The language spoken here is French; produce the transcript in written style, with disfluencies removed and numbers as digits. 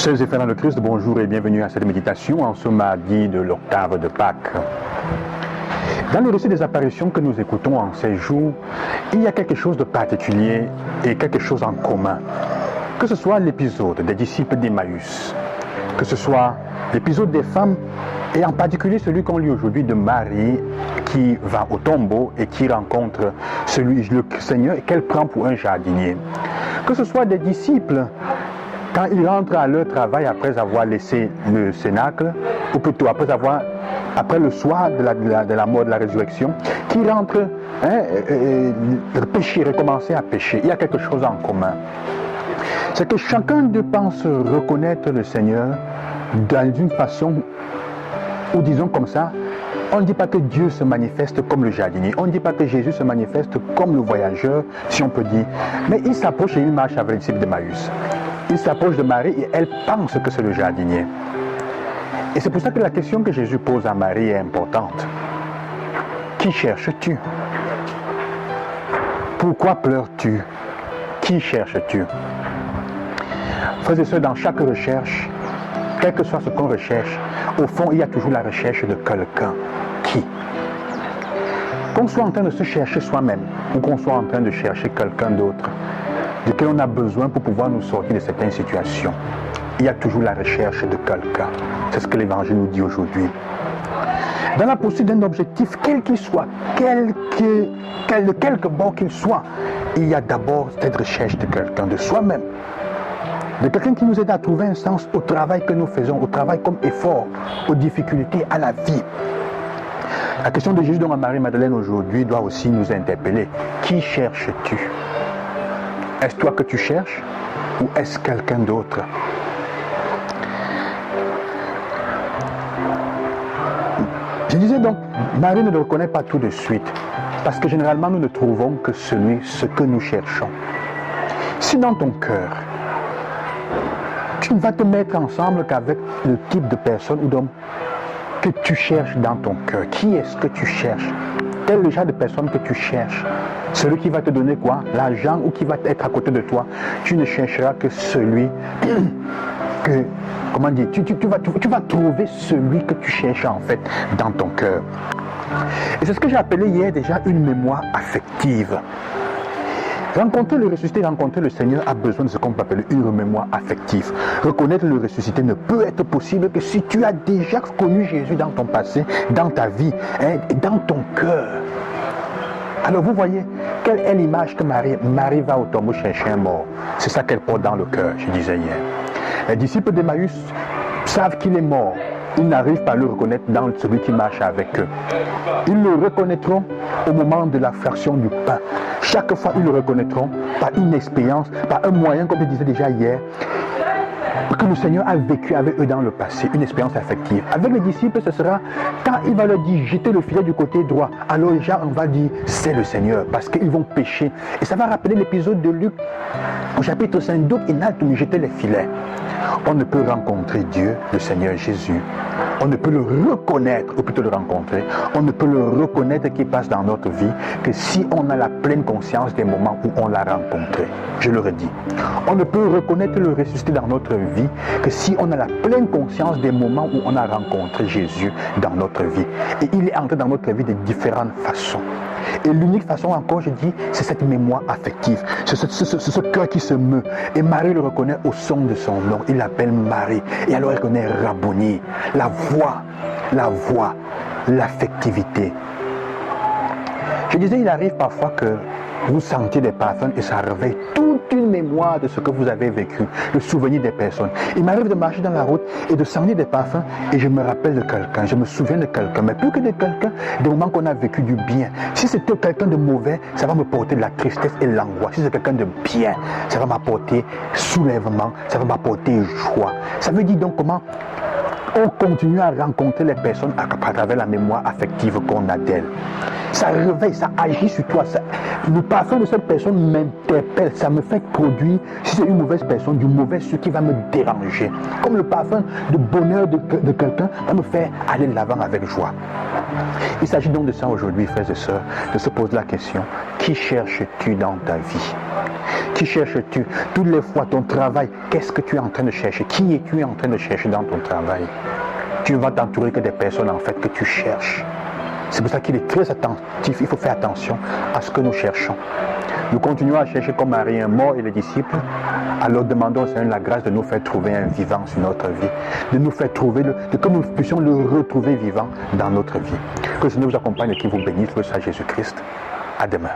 Chers et frères dans le Christ, bonjour et bienvenue à cette méditation en ce mardi de l'octave de Pâques. Dans le récit des apparitions que nous écoutons en ces jours, il y a quelque chose de particulier et quelque chose en commun. Que ce soit l'épisode des disciples d'Emmaüs, que ce soit l'épisode des femmes, et en particulier celui qu'on lit aujourd'hui de Marie qui va au tombeau et qui rencontre le Seigneur et qu'elle prend pour un jardinier. Que ce soit des disciples quand ils rentrent à leur travail après avoir laissé le cénacle, ou plutôt après le soir de la mort, de la résurrection, qui rentrent pécher, recommencer à pécher. Il y a quelque chose en commun. C'est que chacun d'eux pense reconnaître le Seigneur dans une façon, ou disons comme ça, on ne dit pas que Dieu se manifeste comme le jardinier, on ne dit pas que Jésus se manifeste comme le voyageur, si on peut dire, mais il s'approche et il marche avec les disciples d'Emmaüs. Il s'approche de Marie et elle pense que c'est le jardinier. Et c'est pour ça que la question que Jésus pose à Marie est importante. Qui cherches-tu? Pourquoi pleures-tu? Qui cherches-tu? Frères et sœurs, dans chaque recherche, quel que soit ce qu'on recherche, au fond, il y a toujours la recherche de quelqu'un. Qui? Qu'on soit en train de se chercher soi-même ou qu'on soit en train de chercher quelqu'un d'autre, de quel on a besoin pour pouvoir nous sortir de certaines situations. Il y a toujours la recherche de quelqu'un. C'est ce que l'Évangile nous dit aujourd'hui. Dans la poursuite d'un objectif, quel qu'il soit, de quelque bord qu'il soit, il y a d'abord cette recherche de quelqu'un, de soi-même. De quelqu'un qui nous aide à trouver un sens au travail que nous faisons, au travail comme effort, aux difficultés, à la vie. La question de Jésus à Marie-Madeleine aujourd'hui doit aussi nous interpeller. Qui cherches-tu? Est-ce toi que tu cherches ou est-ce quelqu'un d'autre? Je disais donc, Marie ne le reconnaît pas tout de suite parce que généralement nous ne trouvons que ce que nous cherchons. Si dans ton cœur, tu ne vas te mettre ensemble qu'avec le type de personne ou d'homme que tu cherches dans ton cœur. Qui est-ce que tu cherches? Quel est le genre de personne que tu cherches? Celui qui va te donner quoi? L'argent ou qui va être à côté de toi? Tu ne chercheras que celui que, comment dire, tu vas trouver celui que tu cherches en fait dans ton cœur. Et c'est ce que j'ai appelé hier déjà une mémoire affective. Rencontrer le ressuscité, rencontrer le Seigneur a besoin de ce qu'on peut appeler une mémoire affective. Reconnaître le ressuscité ne peut être possible que si tu as déjà connu Jésus dans ton passé, dans ta vie, dans ton cœur. Alors vous voyez, quelle est l'image que Marie va au tombeau chercher un mort? C'est ça qu'elle porte dans le cœur, je disais hier. Les disciples d'Emmaüs savent qu'il est mort. Ils n'arrivent pas à le reconnaître dans celui qui marche avec eux. Ils le reconnaîtront au moment de la fraction du pain. Chaque fois, ils le reconnaîtront par une expérience, par un moyen, comme je disais déjà hier, que le Seigneur a vécu avec eux dans le passé, une expérience affective. Avec les disciples, ce sera quand il va leur dire jetez le filet du côté droit. Alors déjà, on va dire c'est le Seigneur parce qu'ils vont pécher. Et ça va rappeler l'épisode de Luc au chapitre 5. Donc, il n'a tout jeté les filets. On ne peut rencontrer Dieu, le Seigneur Jésus. On ne peut le reconnaître, ou plutôt le rencontrer. On ne peut le reconnaître qui passe dans notre vie que si on a la pleine conscience des moments où on l'a rencontré. Je le redis. On ne peut reconnaître le ressuscité dans notre vie que si on a la pleine conscience des moments où on a rencontré Jésus dans notre vie. Et il est entré dans notre vie de différentes façons. Et l'unique façon encore, je dis, c'est cette mémoire affective, c'est ce cœur qui se meut. Et Marie le reconnaît au son de son nom. Il l'appelle Marie. Et alors elle connaît Rabboni, la voix, l'affectivité. Je disais, il arrive parfois que vous sentiez des parfums et ça réveille toute une mémoire de ce que vous avez vécu, le souvenir des personnes. Il m'arrive de marcher dans la route et de sentir des parfums et je me rappelle de quelqu'un, je me souviens de quelqu'un, mais plus que de quelqu'un, des moments qu'on a vécu du bien. Si c'était quelqu'un de mauvais, ça va me porter de la tristesse et de l'angoisse. Si c'est quelqu'un de bien, ça va m'apporter soulèvement, ça va m'apporter joie. Ça veut dire donc comment on continue à rencontrer les personnes à travers la mémoire affective qu'on a d'elles. Ça réveille, ça agit sur toi. Le parfum de cette personne m'interpelle, ça me fait produire, si c'est une mauvaise personne, du mauvais sucre qui va me déranger. Comme le parfum de bonheur de quelqu'un va me faire aller de l'avant avec joie. Il s'agit donc de ça aujourd'hui, frères et sœurs, de se poser la question, qui cherches-tu dans ta vie? Qui cherches-tu? Toutes les fois, ton travail, qu'est-ce que tu es en train de chercher? Qui es-tu en train de chercher dans ton travail? Tu ne vas t'entourer que des personnes en fait que tu cherches. C'est pour ça qu'il est très attentif. Il faut faire attention à ce que nous cherchons. Nous continuons à chercher comme Marie un mort et les disciples. Alors demandons au Seigneur la grâce de nous faire trouver un vivant sur notre vie. De nous faire trouver, que nous puissions le retrouver vivant dans notre vie. Que le Seigneur vous accompagne et qu'il vous bénisse, le Seigneur Jésus-Christ. À demain.